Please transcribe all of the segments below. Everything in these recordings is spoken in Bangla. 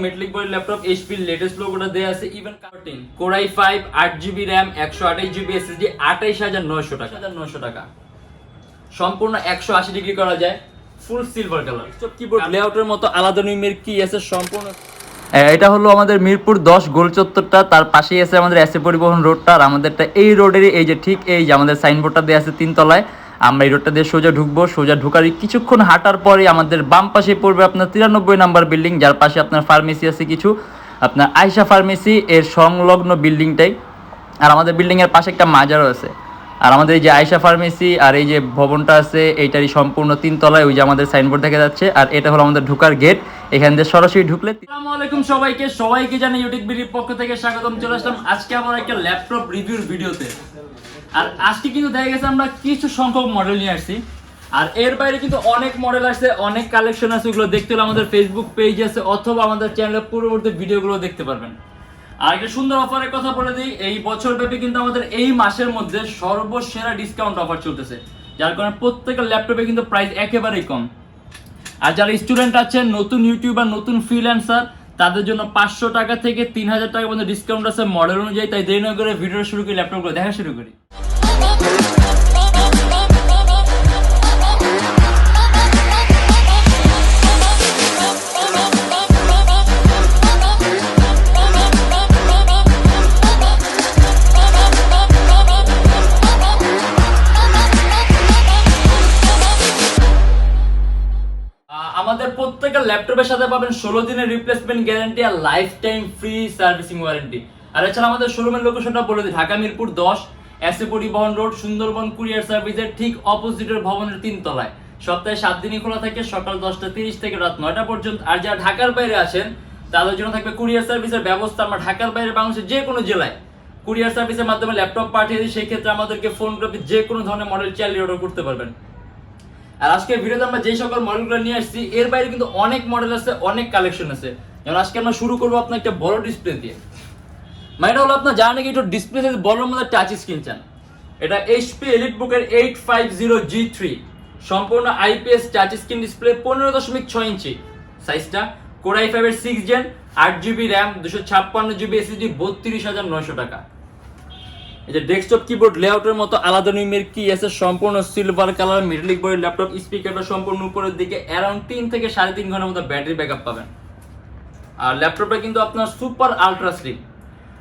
metallic body laptop HP latest লোগোটা দেয়া আছে ইভেন কার্টিং core i5 8GB RAM 128GB SSD 28900 টাকা 28900 টাকা সম্পূর্ণ 180 ডিগ্রি করা যায় ফুল সিলভার কালার সব কিবোর্ড লেআউটের মতো আলাদা নিমের কি আছে সম্পূর্ণ এটা হলো আমাদের মিরপুর 10 গোল চত্বরটা তার পাশেই আছে আমাদের এসএ পরিবহন রোডটা আর আমাদেরটা এই রোডেরই এই যে ঠিক এই যে আমাদের সাইনবোর্ডটা দেয়া আছে 3 তলায় আমরা এই রোডটা দিয়ে সোজা ঢুকবো সোজা ঢুকারই কিছুক্ষণ হাঁটার পরে আমাদের বাম পাশে পড়বে আপনার 93 নাম্বার বিল্ডিং যার পাশে আপনার ফার্মেসি আছে কিছু আপনার আয়শা ফার্মেসি এর সংলগ্ন বিল্ডিংটাই আর আমাদের বিল্ডিং এর পাশে একটা মাজারও আছে আর আমাদের এই যে আয়শা ফার্মেসি আর এই যে ভবনটা আছে এইটারই সম্পূর্ণ 3 তলায় ওই যে আমাদের সাইনবোর্ড দেখা যাচ্ছে আর এটা হলো আমাদের ঢোকার গেট এখান দিয়ে সরাসরি ঢুকলে আসসালামু আলাইকুম সবাইকে জানাই ইউটিউববিডির পক্ষ থেকে স্বাগতম চলে আসলাম আজকে আমরা একটা ল্যাপটপ রিভিউর ভিডিওতে আর আজকে কিন্তু দেখা গেছে আমরা কিছু সংখ্যক মডেল নিয়ে আসছি আর এর বাইরে কিন্তু অনেক মডেল আছে অনেক কালেকশন আছে ওগুলো দেখতে হলে আমাদের ফেসবুক পেজ আছে অথবা আমাদের চ্যানেলে পূর্ববর্তী ভিডিওগুলো দেখতে পারবেন আর একটা সুন্দর অফারের কথা বলে দিই এই বছর ব্যাপী কিন্তু আমাদের এই মাসের মধ্যে সর্বসেরা ডিসকাউন্ট অফার চলতেছে যার কারণে প্রত্যেকটা ল্যাপটপে কিন্তু প্রাইস একেবারেই কম আর যারা স্টুডেন্ট আছেন নতুন ইউটিউবার নতুন ফ্রিল্যান্সার তাদের জন্য 500 টাকা থেকে 3000 টাকা পর্যন্ত ডিসকাউন্ট আছে মডেল অনুযায়ী তাই দেরি না করে ভিডিও শুরু করি ল্যাপটপগুলো দেখা শুরু করি আমাদের প্রত্যেকটা ল্যাপটপের সাথে পাবেন 16 দিনের রিপ্লেসমেন্ট গ্যারান্টি আর life time free servicing warranty আর এছাড়া আমাদের শোরুমের লোকেশনটা বলে দিই ঢাকা মিরপুর 10 এসএ পরিবহন রোড সুন্দরবন কুরিয়ার সার্ভিসের ঠিক অপোজিটের ভবনের 3 তলায় সপ্তাহে 7 দিনই খোলা থাকে সকাল 10:30 থেকে রাত 9টা পর্যন্ত আর যারা ঢাকার বাইরে আছেন তাদের জন্য থাকবে কুরিয়ার সার্ভিসের ব্যবস্থা আমরা ঢাকার বাইরে বাংলাদেশের যে কোনো জেলায় কুরিয়ার সার্ভিসের মাধ্যমে ল্যাপটপ পাঠিয়ে দিই সেই ক্ষেত্রে আমাদেরকে ফোন করে যে কোনো ধরনের মডেল চাইলে অর্ডার করতে পারবেন আর আজকের ভিডিওতে আমরা যে সকল মডেলগুলো নিয়ে আসছি এর বাইরে কিন্তু অনেক মডেল আছে অনেক কালেকশন আছে যেমন আজকে আমরা শুরু করবো আপনার একটা বড় ডিসপ্লে দিয়ে মানে এটা হলো আপনার জানেন কি একটু ডিসপ্লে বড়র মধ্যে টাচ স্ক্রিন চান এটা এইচপি এলিটবুকের 850G3 সম্পূর্ণ আইপিএস টাচ স্ক্রিন ডিসপ্লে 15.6 ইঞ্চি সাইজটা কোর i5 এর 6 gen 8GB RAM 256GB SSD 32900 টাকা এই যে ডেস্কটপ কিবোর্ড লেআউটের মতো আলাদা নিমের কি আছে সম্পূর্ণ silver colour metallic body laptop স্পিকারটা সম্পূর্ণ উপরের দিকে অ্যারাউন্ড 3 থেকে 3.5 ঘন্টার মতো ব্যাটারি ব্যাকআপ পাবেন আর ল্যাপটপটা কিন্তু আপনার সুপার আলট্রা স্লিম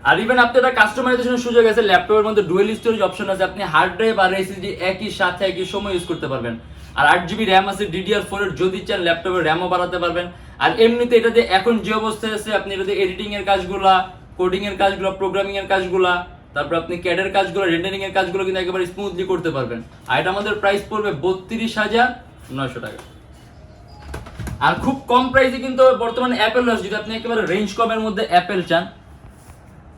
আর ইভেন আপনি এটা কাস্টমাইজেশনের সুযোগ আছে ল্যাপটপের মধ্যে ডুয়েল স্টোরেজ অপশন আছে আপনি হার্ড ড্রাইভ আর এসএসডি একই সাথে একই সময় ইউজ করতে পারবেন আর 8GB RAM আছে DDR4 এর যদি চান ল্যাপটপের র্যামও বাড়াতে পারবেন আর এমনিতে এটাতে এখন যে অবস্থায় আছে আপনি এটাতে এডিটিং এর কাজগুলা কোডিং এর কাজগুলো প্রোগ্রামিং এর কাজগুলা তারপর আপনি ক্যাডের কাজগুলো রেন্ডারিং এর কাজগুলো কিন্তু একেবারে স্মুথলি করতে পারবেন আর এটা আমাদের প্রাইস পড়বে 32900 টাকা আর খুব কম প্রাইসে কিন্তু বর্তমানে অ্যাপেল আছে যদি আপনি একেবারে রেঞ্জ কমের মধ্যে অ্যাপেল চান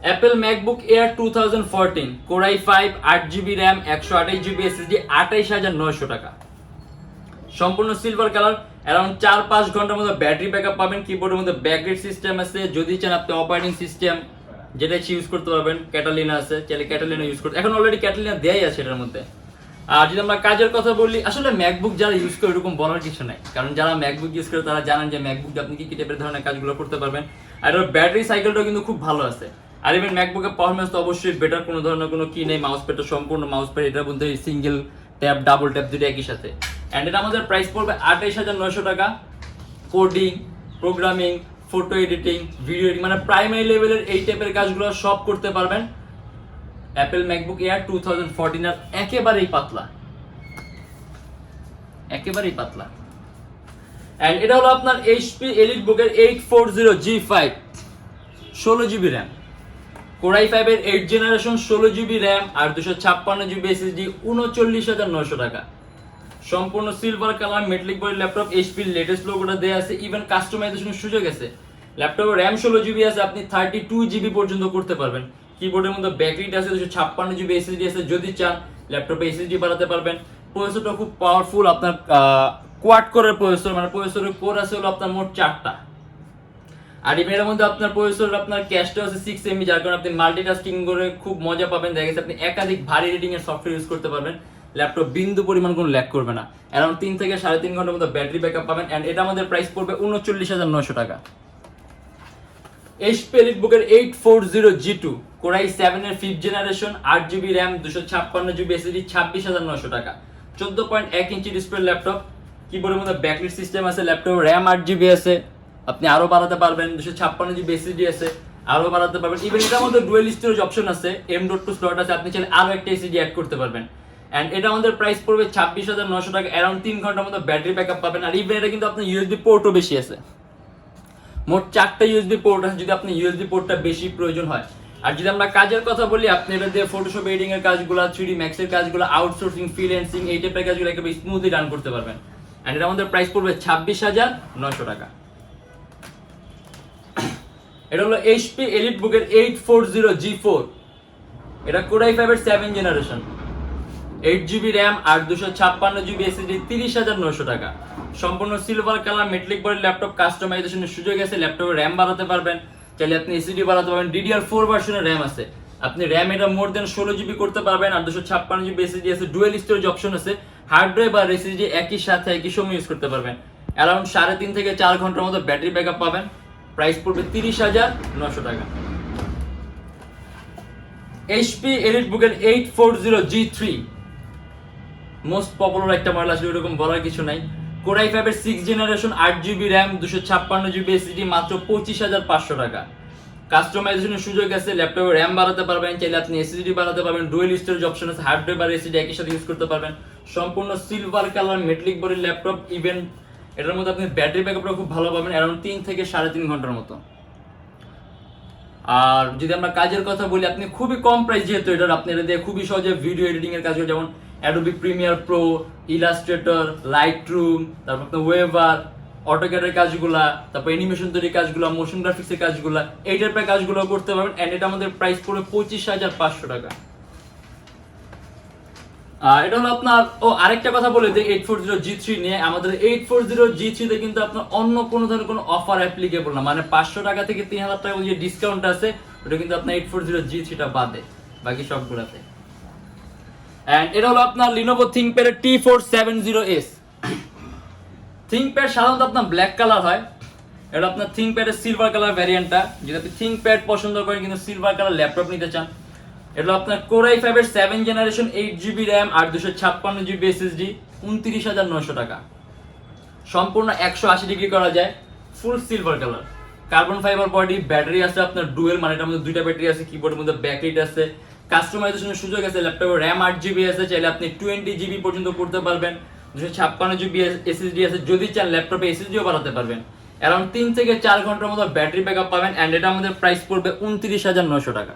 Apple MacBook air 2014 core i5 8GB RAM 128GB SSD 28900 টাকা সম্পূর্ণ সিলভার কালার অ্যারাউন্ড 4-5 ঘন্টার মধ্যে ব্যাটারি ব্যাকআপ পাবেন কিবোর্ডের মধ্যে ব্যাকগ্রেড সিস্টেম আছে যদি চান আপনি অপারেটিং সিস্টেম যেটা ইউজ করতে পারবেন ক্যাটালিনা আছে চাইলে ক্যাটালিনা ইউজ করতে এখন অলরেডি ক্যাটালিনা দেয়াই আছে এটার মধ্যে আর যদি আমরা কাজের কথা বলি আসলে ম্যাকবুক যারা ইউজ করে এরকম বলার কিছু নাই কারণ যারা ম্যাকবুক ইউজ করে তারা জানেন যে ম্যাকবুক আপনি কি টাইপের ধরনের কাজগুলো করতে পারবেন আর এর ব্যাটারি সাইকেলটাও কিন্তু খুব ভালো আছে আর ইভেন ম্যাকবুকের পারফরম্যান্স তো অবশ্যই বেটার কোনো ধরনের কোনো কি নেই মাউস প্যাডটা সম্পূর্ণ মাউস প্যাড এটার মধ্যে সিঙ্গেল ট্যাব ডাবল ট্যাব দুটো একই সাথে এন্ড এটা আমাদের প্রাইস পড়বে 28900 টাকা coding programming photo editing video editing মানে প্রাইমারি লেভেলের এই টাইপের কাজগুলো সব করতে পারবেন অ্যাপেল ম্যাকবুক এয়ার 2014 এর একেবারেই পাতলা এন্ড এটা হলো আপনার HP এলিটবুকের 840G5 16GB RAM core i5 এর 8 জেনারেশন 16GB RAM আর 256GB SSD 39900 টাকা সম্পূর্ণ silver colour metallic body laptop HP latest লোগোটা দেয়া আছে ইভেন কাস্টমাইজেশনের সুযোগ আছে ল্যাপটপের RAM 16GB আছে আপনি 32GB পর্যন্ত করতে পারবেন কিবোর্ডের মধ্যে ব্যাকলিট আছে 256GB SSD আছে যদি চান ল্যাপটপে SSD বাড়াতে পারবেন প্রসেসরটা খুব পাওয়ারফুল আপনার কোয়াড কোরের প্রসেসর মানে প্রসেসরের কোর আছে হলো আপনার মোট 4টা আর এর মধ্যে আপনার প্রসেসর আপনার ক্যাশটা আছে 6 MB যার কারণে আপনি মাল্টিটাস্কিং করে খুব মজা পাবেন দেখা গেছে আপনি একাধিক ভারী এডিটিং এর সফটওয়্যার ইউজ করতে পারবেন ল্যাপটপ বিন্দু পরিমাণ কোনো ল্যাগ করবে না অ্যারাউন্ড 3 থেকে 3.5 ঘন্টার মধ্যে ব্যাটারি ব্যাকআপ পাবেন এন্ড এটা আমাদের প্রাইস পড়বে 39900 টাকা HP EliteBook-এর 840G2 Core i7 এর 5th generation 8GB RAM 256GB SSD 26,900 টাকা 14.1 ইঞ্চি ডিসপ্লে ল্যাপটপ কিবোর্ডের মধ্যে ব্যাকলাইট সিস্টেম আছে ল্যাপটপ RAM 8GB আছে আপনি আরো বাড়াতে পারবেন 256GB SSD আছে আরো বাড়াতে পারবেন ইভেন এটার মধ্যে ডুয়াল স্টোরেজ অপশন আছে M.2 স্লট আছে আপনি চাইলে আরো একটা SSD অ্যাড করতে পারবেন এন্ড এটা আমাদের প্রাইস পড়বে 26,900 টাকা अराउंड 3 ঘন্টার মতো ব্যাটারি ব্যাকআপ পাবেন আর ইভেন এটা কিন্তু আপনার ইউএসবি পোর্টও বেশি আছে মোট 4টা ইউএসবি পোর্ট আছে যদি আপনি ইউএসবি পোর্টটা বেশি প্রয়োজন হয় আর যদি আমরা কাজের কথা বলি আপনি এটা দিয়ে ফটোশপ এডিটিং এর কাজগুলো 3D Max এর কাজগুলো আউটসোর্সিং ফ্রিল্যান্সিং এই টাইপের কাজগুলো একেবারে স্মুথলি রান করতে পারবেন এন্ড এটা আমাদের প্রাইস পড়বে 26,900 টাকা এটা হলো HP EliteBook-এর 840G4 এটা Core i5 এর 7th জেনারেশন 8GB RAM আর 256GB SSD 30,900 টাকা সম্পূর্ণ silver colour metallic body laptop কাস্টমাইজেশনের সুযোগ আছে ল্যাপটপে RAM বাড়াতে পারবেন চাইলে আপনি SSD বাড়াতে পারবেন DDR4 ভার্সনের RAM আছে আপনি RAM এটা মোর দেন 16GB করতে পারবেন আর 256GB SSD আছে ডুয়াল স্টোরেজ অপশন আছে হার্ড ড্রাইভ আর SSD একই সাথে একই সময় ইউজ করতে পারবেন अराउंड 3.5 থেকে 4 ঘন্টার মতো ব্যাটারি ব্যাকআপ পাবেন প্রাইস পড়বে 30,900 টাকা HP EliteBook-এর 840G3 মোস্ট পপুলার একটা মডেল আসলে এরকম বলার কিছু নাই Core i5 এর 6th generation 8GB RAM 256GB SSD মাত্র 25,500 টাকা কাস্টমাইজেশনের সুযোগ আছে ল্যাপটপে RAM বাড়াতে পারবেন চাইলে আপনি SSD বাড়াতে পারবেন ডুয়াল স্টোরেজ অপশন আছে হার্ড ড্রাইভ আর SSD একই সাথে ইউজ করতে পারবেন সম্পূর্ণ silver colour metallic body laptop even এটার মধ্যে আপনি ব্যাটারি ব্যাকআপটা খুব ভালো পাবেন अराउंड 3 থেকে 3.5 ঘন্টার মতো আর যদি আমরা কাজের কথা বলি আপনি খুবই কম প্রাইস যেহেতু এটা আপনি এটা দিয়ে খুবই সহজে ভিডিও এডিটিং এর কাজ করে যেমন Adobe Premiere Pro, Illustrator, Lightroom, তারপর আপনার ওয়েভার, অটোক্যাডের কাজগুলা, তারপর অ্যানিমেশন তৈরির কাজগুলা, মোশন গ্রাফিক্সের কাজগুলা, এই টাইপের কাজগুলো করতে পারবেন এন্ড এটা আমাদের প্রাইস পড়বে 25,500 টাকা এটা হলো আপনার আরেকটা কথা বলে দিই 840G3 নিয়ে আমাদের 840G3 তে কিন্তু আপনার অন্য কোনো ধরনের কোনো অফার অ্যাপ্লিকেবল না মানে 500 টাকা থেকে 3,000 টাকা যে ডিসকাউন্ট আছে ওটা কিন্তু আপনার 840G3 টা বাদে বাকি সবগুলোতে এন্ড এটা হলো আপনার Lenovo ThinkPad এর T470S ThinkPad সাধারণত আপনার ব্ল্যাক কালার হয় এটা আপনার ThinkPad এর সিলভার কালার ভ্যারিয়েন্টটা যদি আপনি ThinkPad পছন্দ করেন কিন্তু সিলভার কালার ল্যাপটপ নিতে চান এটা আপনার Core i5 এর 7th জেনারেশন 8GB RAM আর 256GB SSD 29,900 টাকা সম্পূর্ণ 180 ডিগ্রি করা যায় ফুল silver colour carbon fibre body battery আছে আপনার ডুয়াল মানে এটার মধ্যে দুইটা ব্যাটারি আছে কিবোর্ডের মধ্যে ব্যাকলাইট আছে কাস্টমাইজেশনের সুযোগ আছে ল্যাপটপে RAM 8GB আছে চাইলে আপনি 20GB পর্যন্ত করতে পারবেন 256GB SSD আছে যদি চান ল্যাপটপে SSDও বাড়াতে পারবেন अराउंड 3 থেকে 4 ঘন্টার মতো ব্যাটারি ব্যাকআপ পাবেন এন্ড এটা আমাদের প্রাইস পড়বে 29,900 টাকা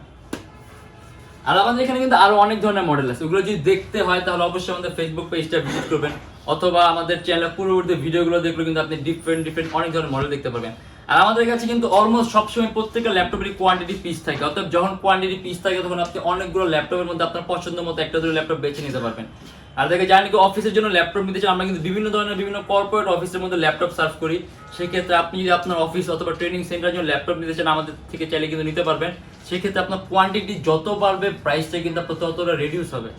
আর আমাদের এখানে কিন্তু আরো অনেক ধরনের মডেল আছে ওগুলো যদি দেখতে হয় তাহলে অবশ্যই আমাদের ফেসবুক পেজটা ভিজিট করবেন অথবা আমাদের চ্যানেলের পূর্ববর্তী ভিডিওগুলো দেখলে কিন্তু আপনি ডিফারেন্ট অনেক ধরনের মডেল দেখতে পাবেন আর আমাদের কাছে কিন্তু অলমোস্ট সবসময় প্রত্যেকটা ল্যাপটপেরই কোয়ান্টিটি পিস থাকে অর্থাৎ যখন কোয়ান্টিটি পিস থাকে তখন আপনি অনেকগুলো ল্যাপটপের মধ্যে আপনার পছন্দ মতো একটা দুটো ল্যাপটপ বেছে নিতে পারবেন আর দেখে জানি কি অফিসের জন্য ল্যাপটপ নিতে চান আমরা কিন্তু বিভিন্ন ধরনের বিভিন্ন কর্পোরেট অফিসের মধ্যে ল্যাপটপ সার্ভ করি সেই ক্ষেত্রে আপনি যদি আপনার অফিস অথবা ট্রেনিং সেন্টারের জন্য ল্যাপটপ নিতে চান আমাদের থেকে চাইলে কিন্তু নিতে পারবেন সেই ক্ষেত্রে আপনার কোয়ান্টিটি যত বাড়বে প্রাইসটা কিন্তু আপনার ততটা রিডিউস হবে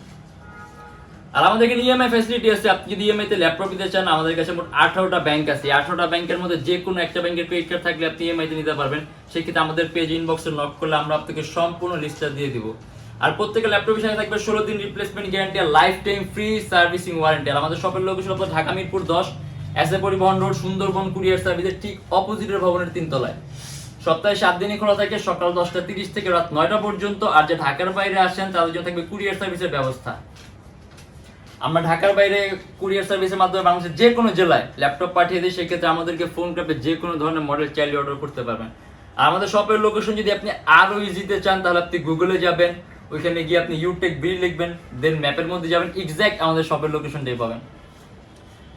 আর আমাদের এখানে ইএমআই ফ্যাসিলিটি আছে আপনি যদি ইএমআই তে ল্যাপটপ নিতে চান আমাদের কাছে মোট 18টা ব্যাংক আছে 18টা ব্যাংকের মধ্যে যে কোনো একটা ব্যাংকের ক্রেডিট কার্ড থাকলে আপনি ইএমআই তে নিতে পারবেন সেই ক্ষেত্রে আমাদের পেজ ইনবক্সে নক করলে আমরা আপনাকে সম্পূর্ণ লিস্টটা দিয়ে দিব আর প্রত্যেকটা ল্যাপটপের সাথে থাকবে 16 দিন রিপ্লেসমেন্ট গ্যারান্টি আর life time free servicing warranty আর আমাদের শপের লোকেশন হলো ঢাকা মিরপুর 10 এসএ পরিবহন রোড সুন্দরবন কুরিয়ার সার্ভিসের ঠিক অপোজিটের ভবনের 3 তলায় সপ্তাহে 7 দিনই খোলা থাকে সকাল 10টা 30 থেকে রাত 9টা পর্যন্ত আর যে ঢাকার বাইরে আসেন তাদের জন্য থাকবে কুরিয়ার সার্ভিসের ব্যবস্থা আমরা ঢাকার বাইরে কুরিয়ার সার্ভিসের মাধ্যমে বাংলাদেশের যে কোনো জেলায় ল্যাপটপ পাঠিয়ে দিই সেক্ষেত্রে আমাদেরকে ফোন করে যে কোনো ধরনের মডেল চাইলে অর্ডার করতে পারবেন আর আমাদের শপের লোকেশন যদি আপনি আরো ইজিতে চান তাহলে আপনি গুগলে যাবেন ওইখানে গিয়ে আপনি Youtechbd লিখবেন দেন ম্যাপের মধ্যে যাবেন এক্স্যাক্ট আমাদের শপের লোকেশনটাই পাবেন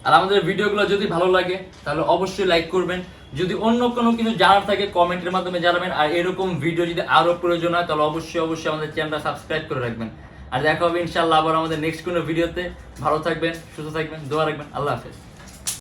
আর আমাদের ভিডিওগুলো যদি ভালো লাগে তাহলে অবশ্যই লাইক করবেন যদি অন্য কোনো কিছু জানার থাকে কমেন্টের মাধ্যমে জানাবেন আর এরকম ভিডিও যদি আরো প্রয়োজন হয় তাহলে অবশ্যই আমাদের চ্যানেলটা সাবস্ক্রাইব করে রাখবেন আর দেখা হবে ইনশাআল্লাহ আবার আমাদের নেক্সট কোনো ভিডিওতে ভালো থাকবেন সুস্থ থাকবেন দোয়া রাখবেন আল্লাহ হাফেজ